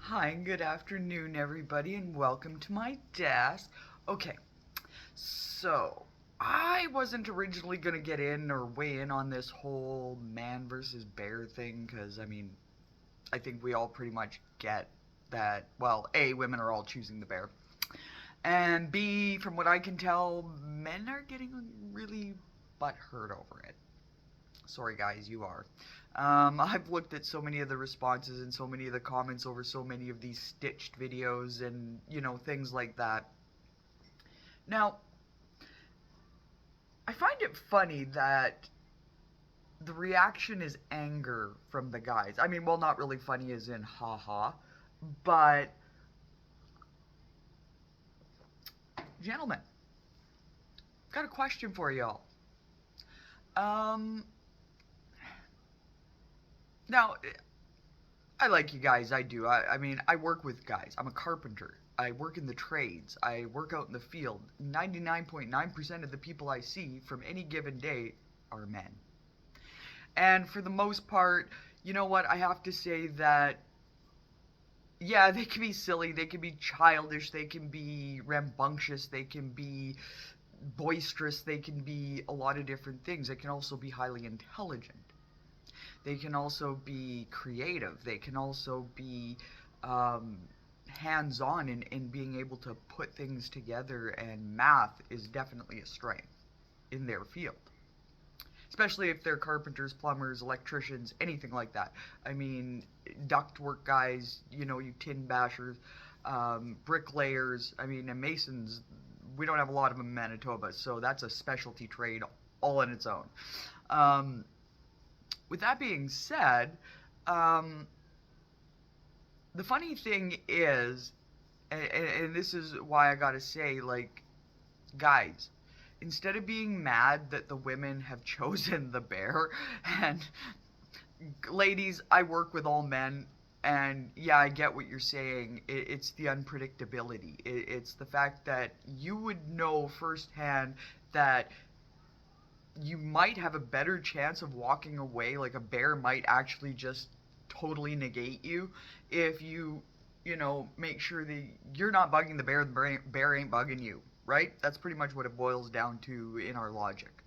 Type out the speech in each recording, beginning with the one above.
Hi, and good afternoon, everybody, and welcome to my desk. Okay, so I wasn't originally going to get in or weigh in on this whole man versus bear thing because, I think we all pretty much get that, well, A, women are all choosing the bear, and B, from what I can tell, men are getting really butthurt over it. Sorry, guys, you are. I've looked at so many of the responses and so many of the comments over so many of these stitched videos and, things like that. Now, I find it funny that the reaction is anger from the guys. Well, not really funny as in haha, but gentlemen, got a question for y'all. Um, Now, I like you guys. I do. I work with guys. I'm a carpenter. I work in the trades. I work out in the field. 99.9% of the people I see from any given day are men. And for the most part, you know what? I have to say that, yeah, they can be silly. They can be childish. They can be rambunctious. They can be boisterous. They can be a lot of different things. They can also be highly intelligent. They can also be creative. They can also be um, hands on in being able to put things together, and math is definitely a strength in their field. Especially if they're carpenters, plumbers, electricians, anything like that. I mean, ductwork guys, you tin bashers, bricklayers, and masons. We don't have a lot of them in Manitoba, so that's a specialty trade all on its own. Um, with that being said, um, the funny thing is, and this is why I gotta say, like, guys, instead of being mad that the women have chosen the bear, and ladies, I work with all men, and yeah, I get what you're saying. It's the unpredictability. It's the fact that you would know firsthand that you might have a better chance of walking away. Like a bear might actually just totally negate you if you make sure that you're not bugging the bear ain't bugging you, right? That's pretty much what it boils down to in our logic.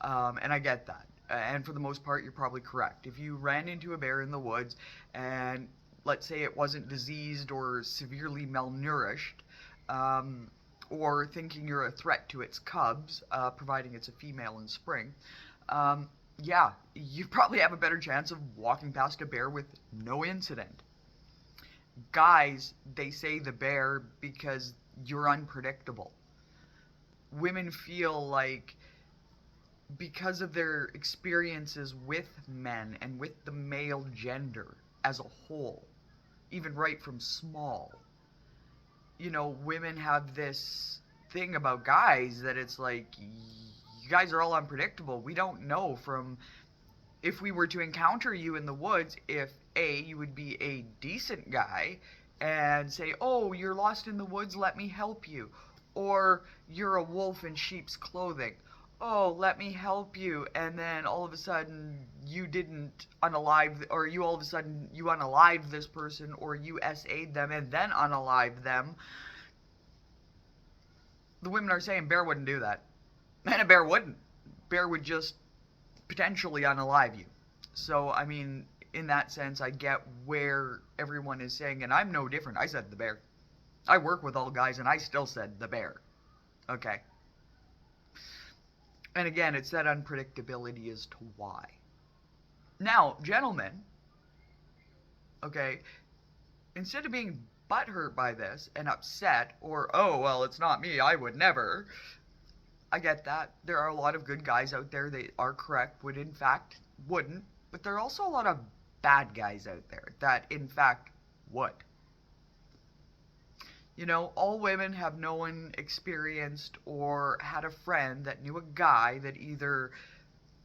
And I get that. And for the most part, you're probably correct. If you ran into a bear in the woods and let's say it wasn't diseased or severely malnourished, um, or thinking you're a threat to its cubs, providing it's a female in spring, um, yeah, you probably have a better chance of walking past a bear with no incident. Guys, they say the bear because you're unpredictable. Women feel like because of their experiences with men and with the male gender as a whole, even right from small, women have this thing about guys that it's like, you guys are all unpredictable. We don't know from if we were to encounter you in the woods if A, you would be a decent guy and say, "Oh, you're lost in the woods, let me help you." Or you're a wolf in sheep's clothing. "Oh, let me help you." And then all of a sudden you didn't unalive, or you all of a sudden you unalived this person, or you SA'd them and then unalived them. The women are saying bear wouldn't do that. And a bear wouldn't. Bear would just potentially unalive you. So, in that sense, I get where everyone is saying, and I'm no different. I said the bear. I work with all guys, and I still said the bear. Okay. And again, it's that unpredictability as to why. Now, gentlemen, okay, instead of being butthurt by this and upset, or, oh, well, it's not me, I would never, I get that. There are a lot of good guys out there that are correct, would in fact wouldn't, but there are also a lot of bad guys out there that in fact would. All women have known, experienced, or had a friend that knew a guy that either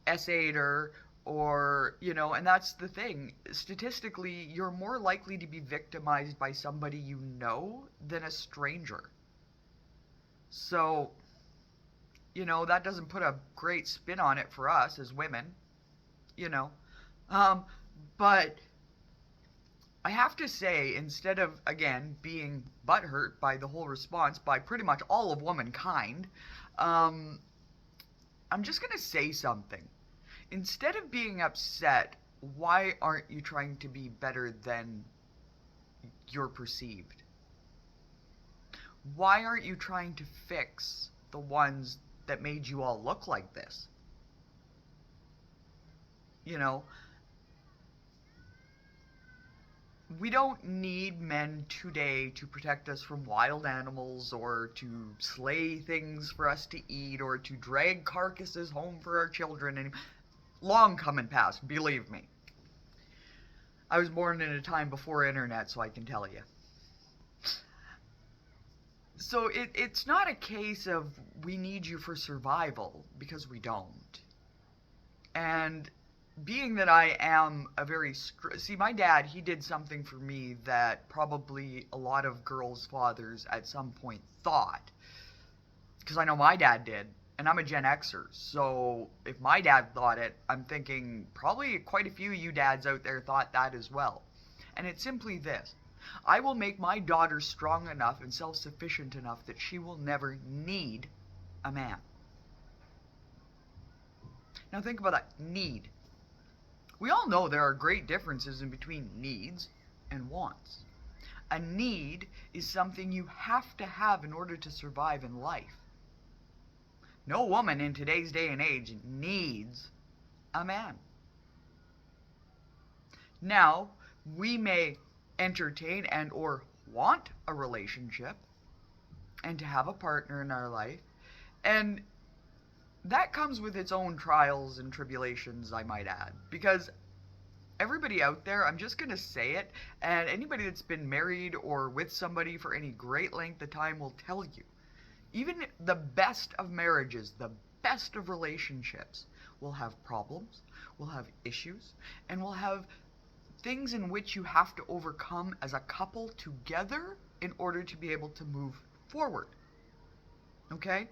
SA'd her or, and that's the thing. Statistically, you're more likely to be victimized by somebody you know than a stranger. So, that doesn't put a great spin on it for us as women, you know. Um, but I have to say, instead of, again, being butthurt by the whole response by pretty much all of womankind, um, I'm just going to say something. Instead of being upset, why aren't you trying to be better than you're perceived? Why aren't you trying to fix the ones that made you all look like this? You know, we don't need men today to protect us from wild animals or to slay things for us to eat or to drag carcasses home for our children. And long coming past, believe me. I was born in a time before internet, so I can tell you. So it's not a case of we need you for survival, because we don't. And being that I am a very... See, my dad, he did something for me that probably a lot of girls' fathers at some point thought. Because I know my dad did, and I'm a Gen Xer. So if my dad thought it, I'm thinking probably quite a few of you dads out there thought that as well. And it's simply this. I will make my daughter strong enough and self-sufficient enough that she will never need a man. Now think about that. Need. We all know there are great differences in between needs and wants. A need is something you have to have in order to survive in life. No woman in today's day and age needs a man. Now, we may entertain and or want a relationship and to have a partner in our life, and that comes with its own trials and tribulations, I might add, because everybody out there, I'm just going to say it, and anybody that's been married or with somebody for any great length of time will tell you, even the best of marriages, the best of relationships will have problems, will have issues, and will have things in which you have to overcome as a couple together in order to be able to move forward. Okay?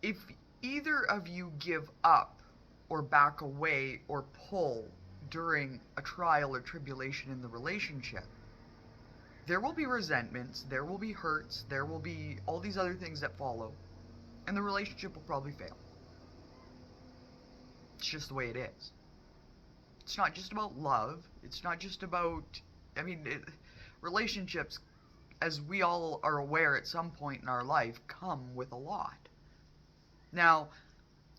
If either of you give up or back away or pull during a trial or tribulation in the relationship, there will be resentments, there will be hurts, there will be all these other things that follow, and the relationship will probably fail. It's just the way it is. It's not just about love. It's not just about, relationships, as we all are aware at some point in our life, come with a lot. Now,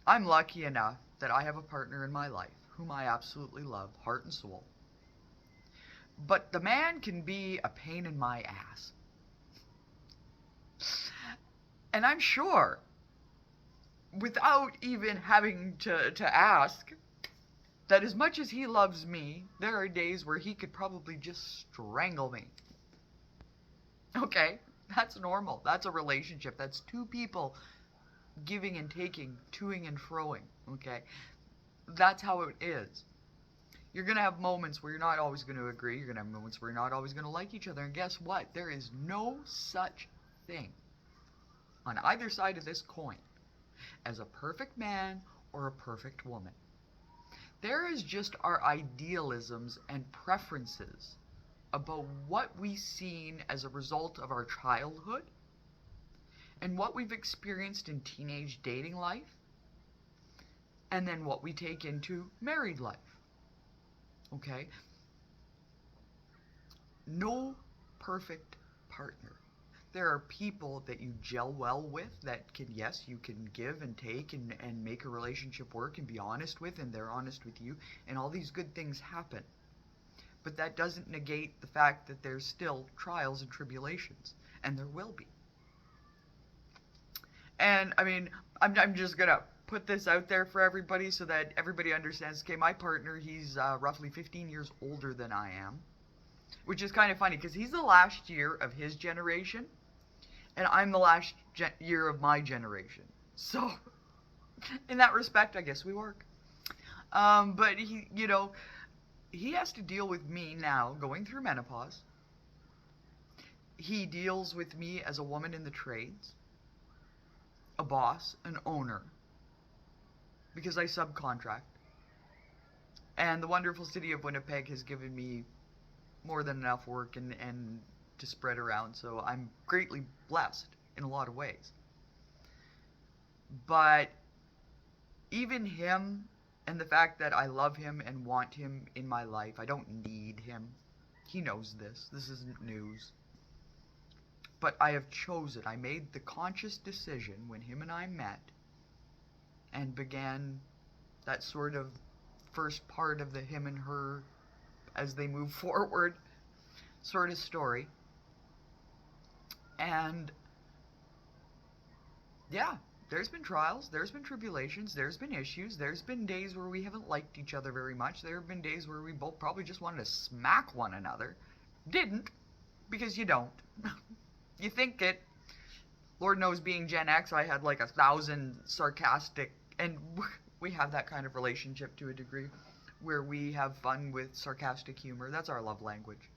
I'm lucky enough that I have a partner in my life whom I absolutely love, heart and soul. But the man can be a pain in my ass. And I'm sure, without even having to ask, that as much as he loves me, there are days where he could probably just strangle me. Okay, that's normal. That's a relationship. That's two people giving and taking, toing and froing. Okay, that's how it is. You're going to have moments where you're not always going to agree. You're going to have moments where you're not always going to like each other. And guess what? There is no such thing on either side of this coin as a perfect man or a perfect woman. There is just our idealisms and preferences about what we've seen as a result of our childhood and what we've experienced in teenage dating life, and then what we take into married life. Okay? No perfect partner. There are people that you gel well with that can, yes, you can give and take and make a relationship work and be honest with, and they're honest with you, and all these good things happen. But that doesn't negate the fact that there's still trials and tribulations, and there will be. And, I'm just going to put this out there for everybody so that everybody understands. Okay, my partner, he's roughly 15 years older than I am, which is kind of funny because he's the last year of his generation, and I'm the last year of my generation. So, in that respect, I guess we work. But he has to deal with me now going through menopause. He deals with me as a woman in the trades, a boss, an owner, because I subcontract. And the wonderful city of Winnipeg has given me more than enough work and to spread around, so I'm greatly blessed in a lot of ways. But even him and the fact that I love him and want him in my life, I don't need him. He knows this. This isn't news. But I have chosen, I made the conscious decision when him and I met and began that sort of first part of the him and her as they move forward sort of story. And yeah, there's been trials, there's been tribulations, there's been issues, there's been days where we haven't liked each other very much, there have been days where we both probably just wanted to smack one another. Didn't, because you don't. You think it. Lord knows, being Gen X, I had like 1,000 sarcastic, and we have that kind of relationship to a degree, where we have fun with sarcastic humor. That's our love language.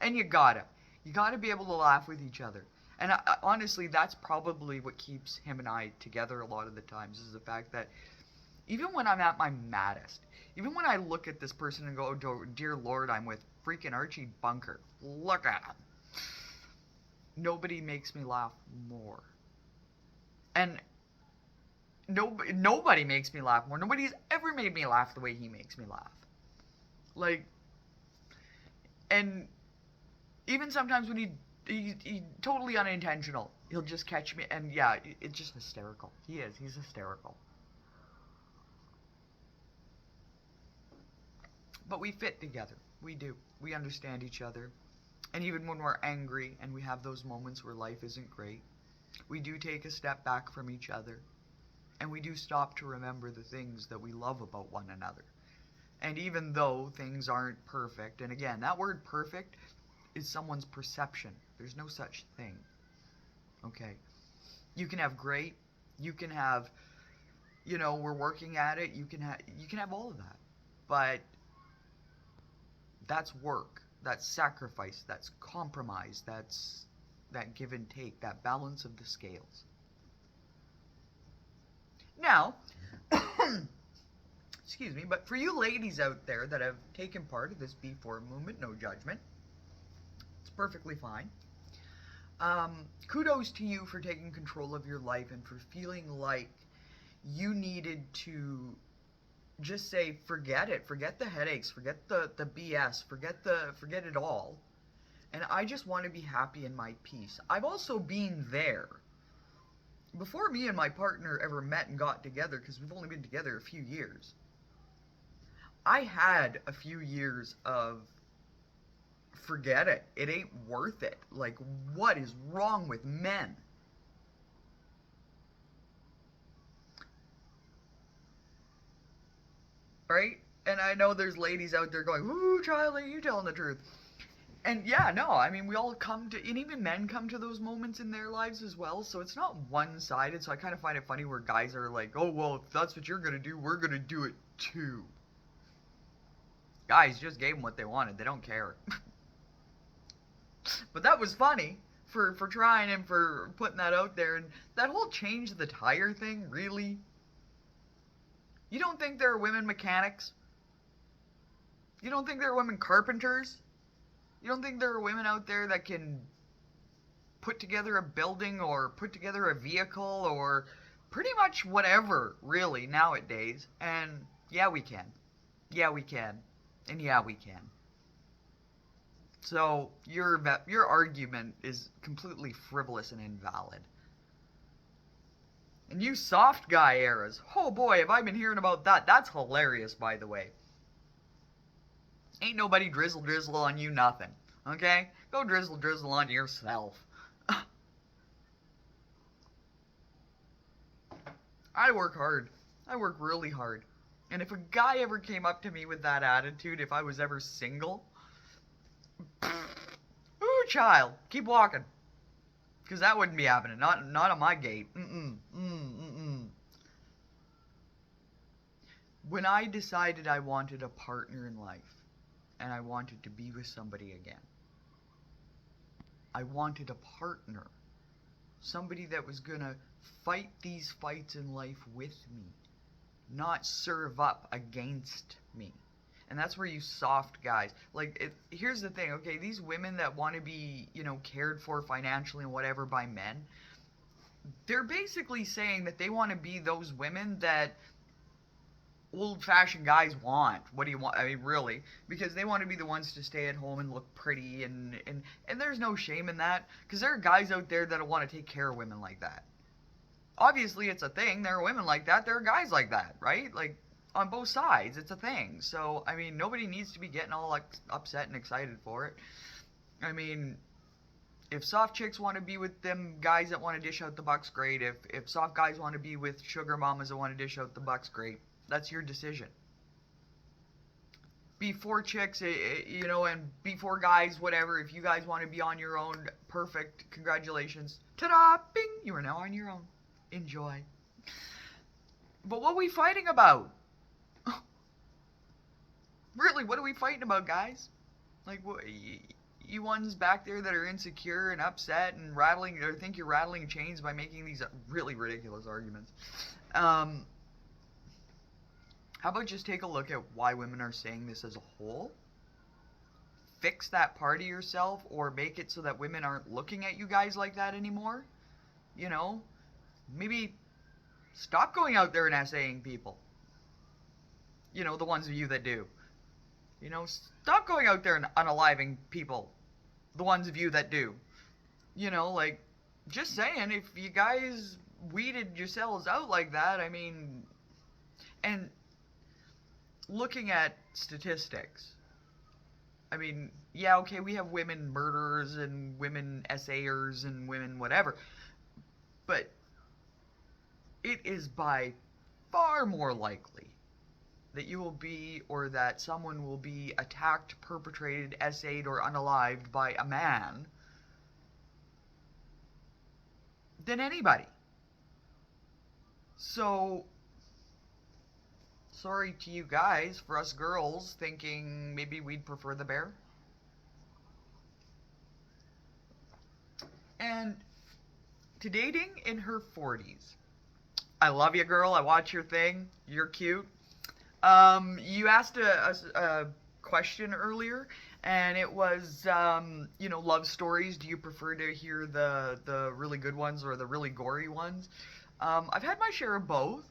And you gotta be able to laugh with each other. And honestly, that's probably what keeps him and I together a lot of the times, is the fact that even when I'm at my maddest, even when I look at this person and go, oh, dear Lord, I'm with freaking Archie Bunker. Look at him. Nobody makes me laugh more. And nobody makes me laugh more. Nobody's ever made me laugh the way he makes me laugh. Like, and even sometimes when he totally unintentional, he'll just catch me, and yeah, it's just hysterical. He's hysterical. But we fit together. We do. We understand each other. And even when we're angry and we have those moments where life isn't great, we do take a step back from each other. And we do stop to remember the things that we love about one another. And even though things aren't perfect, and again, that word perfect is someone's perception. There's no such thing. Okay? You can have great, you can have, we're working at it, you can have all of that. But that's work. That's sacrifice, that's compromise, that's that give and take, that balance of the scales. Now, excuse me, but for you ladies out there that have taken part of this B4 movement, no judgment, it's perfectly fine. Kudos to you for taking control of your life and for feeling like you needed to just say, forget it, forget the headaches, forget the BS, forget it all, and I just want to be happy in my peace. I've also been there. Before me and my partner ever met and got together, because we've only been together a few years, I had a few years of forget it, it ain't worth it, like, what is wrong with men? Right? And I know there's ladies out there going, ooh, Charlie, you telling the truth. And yeah, no, I mean, we all come to, and even men come to those moments in their lives as well, so it's not one-sided, so I kind of find it funny where guys are like, oh, well, if that's what you're going to do, we're going to do it too. Guys just gave them what they wanted, they don't care. But that was funny, for trying and for putting that out there, and that whole change the tire thing, really? You don't think there are women mechanics? You don't think there are women carpenters? You don't think there are women out there that can put together a building or put together a vehicle or pretty much whatever, really, nowadays? And yeah, we can. Yeah, we can. And yeah, we can. So your argument is completely frivolous and invalid. And you soft guy eras. Oh boy, have I been hearing about that. That's hilarious, by the way. Ain't nobody drizzle on you nothing. Okay? Go drizzle on yourself. I work hard. I work really hard. And if a guy ever came up to me with that attitude, if I was ever single, ooh, child, keep walking. Because that wouldn't be happening. Not on my gate. When I decided I wanted a partner in life, and I wanted to be with somebody again, I wanted a partner. Somebody that was gonna fight these fights in life with me, not serve up against me. And that's where you soft guys, like, here's the thing, okay, these women that want to be, cared for financially and whatever by men, they're basically saying that they want to be those women that old-fashioned guys want. What do you want? I mean, really, because they want to be the ones to stay at home and look pretty, and there's no shame in that, because there are guys out there that want to take care of women like that. Obviously, it's a thing. There are women like that. There are guys like that, right? Like, on both sides, it's a thing. So, I mean, nobody needs to be getting all like upset and excited for it. I mean, if soft chicks want to be with them guys that want to dish out the bucks, great. If soft guys want to be with sugar mamas that want to dish out the bucks, great. That's your decision. Before chicks, and before guys, whatever. If you guys want to be on your own, perfect. Congratulations. Ta-da! Bing! You are now on your own. Enjoy. But what are we fighting about? Really, what are we fighting about, guys? Like, what, you ones back there that are insecure and upset and rattling, or think you're rattling chains by making these really ridiculous arguments. How about just take a look at why women are saying this as a whole? Fix that part of yourself, or make it so that women aren't looking at you guys like that anymore. Maybe stop going out there and essaying people. The ones of you that do. Stop going out there and unaliving people. The ones of you that do. Like, just saying, if you guys weeded yourselves out like that, I mean, and looking at statistics, I mean, yeah, okay, we have women murderers and women essayers and women whatever, but it is by far more likely that you will be, or that someone will be attacked, perpetrated, essayed, or unalived by a man than anybody. So, sorry to you guys, for us girls thinking maybe we'd prefer the bear. And to dating in her 40s. I love you, girl. I watch your thing. You're cute. You asked a question earlier, and it was, love stories. Do you prefer to hear the really good ones or the really gory ones? I've had my share of both,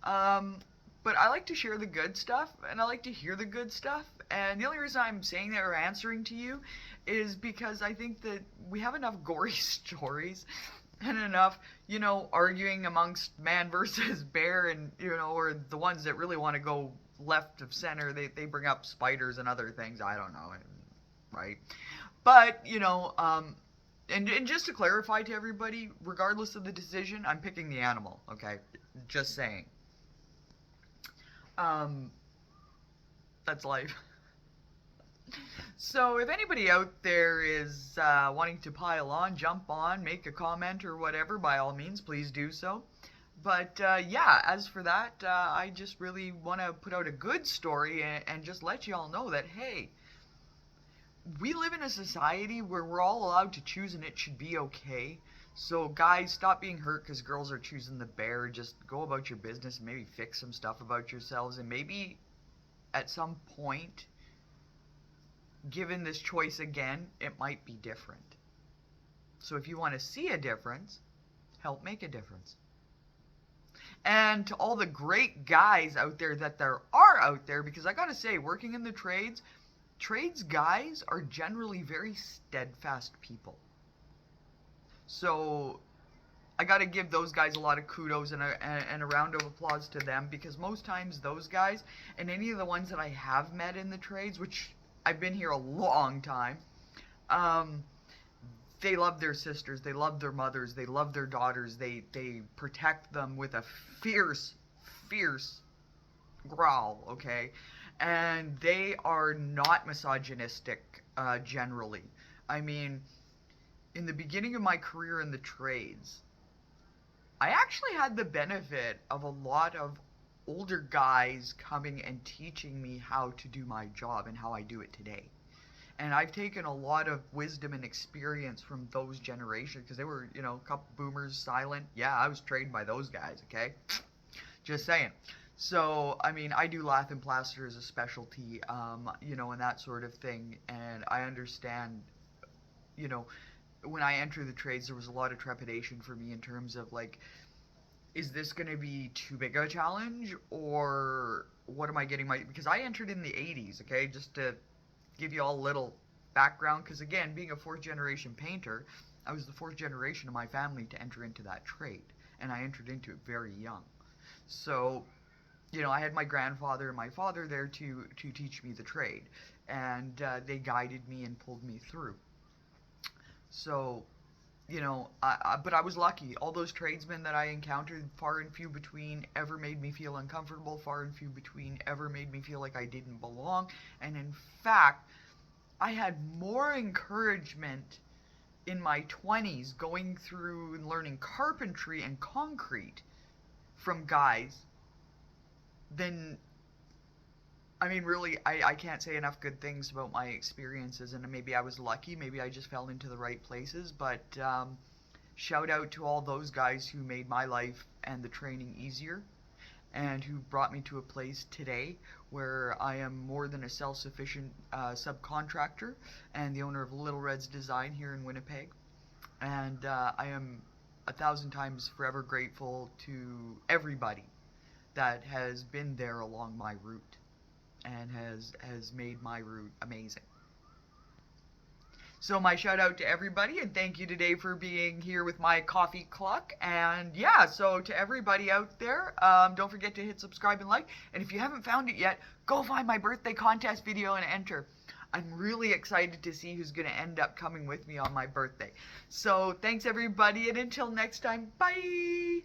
but I like to share the good stuff, and I like to hear the good stuff. And the only reason I'm saying that or answering to you is because I think that we have enough gory stories and enough, arguing amongst man versus bear, and, or the ones that really want to go left of center, they bring up spiders and other things, I don't know, right? But, and just to clarify to everybody, regardless of the decision, I'm picking the animal, okay? Just saying. That's life. So if anybody out there is wanting to pile on, jump on, make a comment or whatever, by all means, please do so. But yeah, as for that, I just really want to put out a good story and just let you all know that, hey, we live in a society where we're all allowed to choose, and it should be okay. So guys, stop being hurt because girls are choosing the bear. Just go about your business and maybe fix some stuff about yourselves, and maybe at some point, given this choice again, it might be different. So if you want to see a difference, help make a difference. And to all the great guys out there that there are out there, because I gotta say, working in the trades guys are generally very steadfast people. So I gotta give those guys a lot of kudos and a round of applause to them, because most times those guys, and any of the ones that I have met in the trades, which I've been here a long time, they love their sisters, they love their mothers, they love their daughters, they protect them with a fierce growl, okay? And they are not misogynistic, generally. I mean, in the beginning of my career in the trades, I actually had the benefit of a lot of older guys coming and teaching me how to do my job and how I do it today. And I've taken a lot of wisdom and experience from those generations, because they were, a couple boomers, silent. Yeah, I was trained by those guys, okay? Just saying. So, I mean, I do lath and plaster as a specialty, and that sort of thing. And I understand, you know, when I enter the trades, there was a lot of trepidation for me in terms of like, is this going to be too big a challenge, or what am I getting because I entered in the 80s, okay, just to give you all a little background, because again, being a fourth generation painter, I was the fourth generation of my family to enter into that trade, and I entered into it very young. So, I had my grandfather and my father there to teach me the trade, and they guided me and pulled me through. So, but I was lucky. All those tradesmen that I encountered, far and few between, ever made me feel uncomfortable, far and few between, ever made me feel like I didn't belong. And in fact, I had more encouragement in my 20s going through and learning carpentry and concrete from guys than, I mean, really, I can't say enough good things about my experiences, and maybe I was lucky, maybe I just fell into the right places, but shout out to all those guys who made my life and the training easier, and who brought me to a place today where I am more than a self-sufficient subcontractor and the owner of Little Red's Design here in Winnipeg. And I am 1,000 times forever grateful to everybody that has been there along my route and has made my route amazing. So my shout out to everybody, and thank you today for being here with my coffee cluck. And yeah, so to everybody out there, don't forget to hit subscribe and like. And if you haven't found it yet, go find my birthday contest video and enter. I'm really excited to see who's going to end up coming with me on my birthday. So thanks everybody, and until next time, bye!